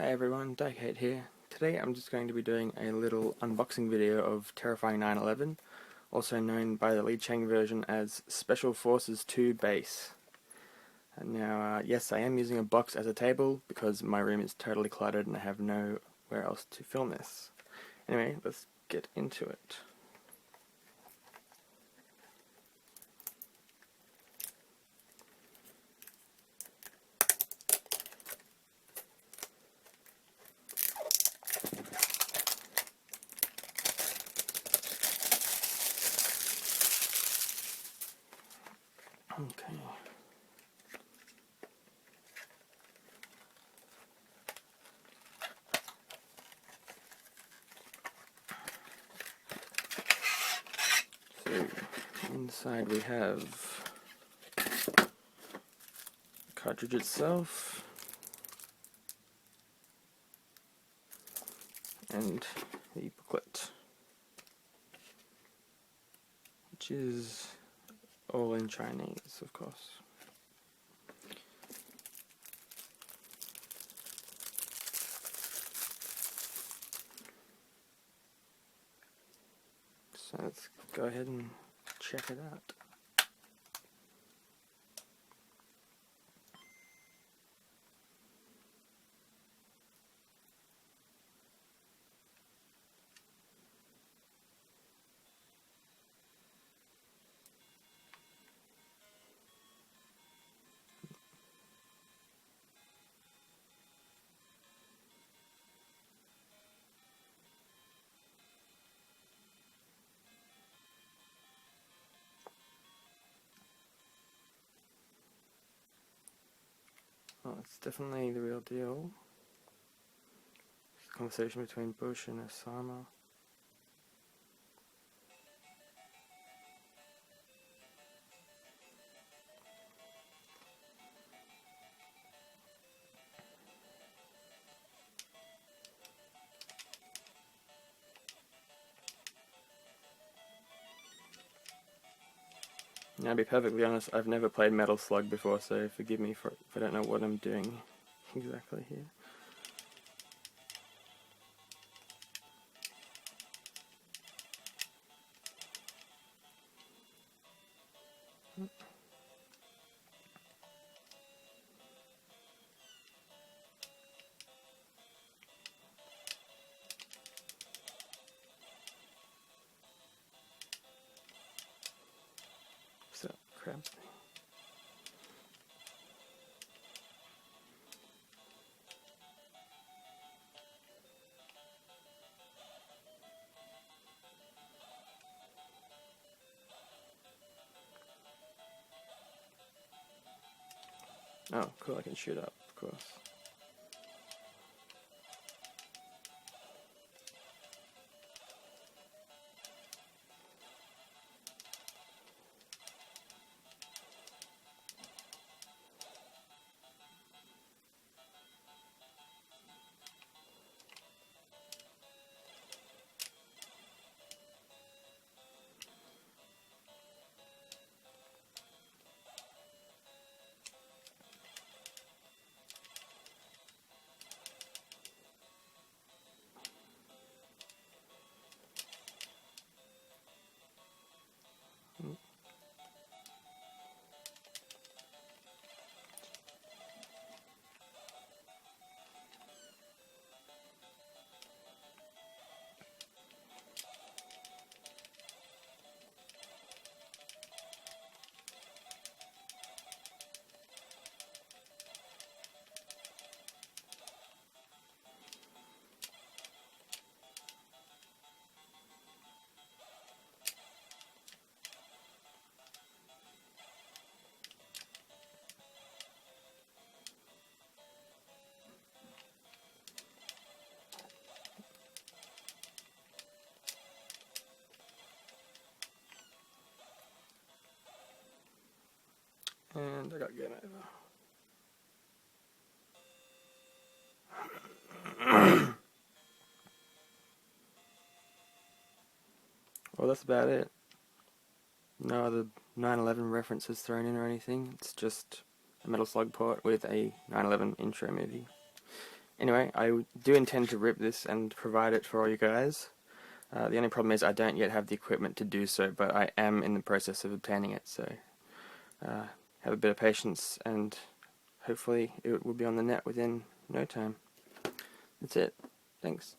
Hi everyone, dycaite here. Today I'm just going to be doing a little unboxing video of Terrifying 911, also known by the Li Cheng version as Special Forces 2 Base. And now, yes, I am using a box as a table because my room is totally cluttered and I have nowhere else to film this. Anyway, let's get into it. Okay. So, inside we have the cartridge itself and the booklet, which is all in Chinese, of course. So let's go ahead and check it out. Oh, it's definitely the real deal. It's a conversation between Bush and Osama. Now, to be perfectly honest, I've never played Metal Slug before, so forgive me if I don't know what I'm doing exactly here. What's that crab thing? Oh, cool, I can shoot up, of course. And I got game over. Well, that's about it. No other 9/11 references thrown in or anything. It's just a Metal Slug port with a 9/11 intro movie. Anyway, I do intend to rip this and provide it for all you guys. The only problem is I don't yet have the equipment to do so, but I am in the process of obtaining it, so have a bit of patience and hopefully it will be on the net within no time. That's it. Thanks.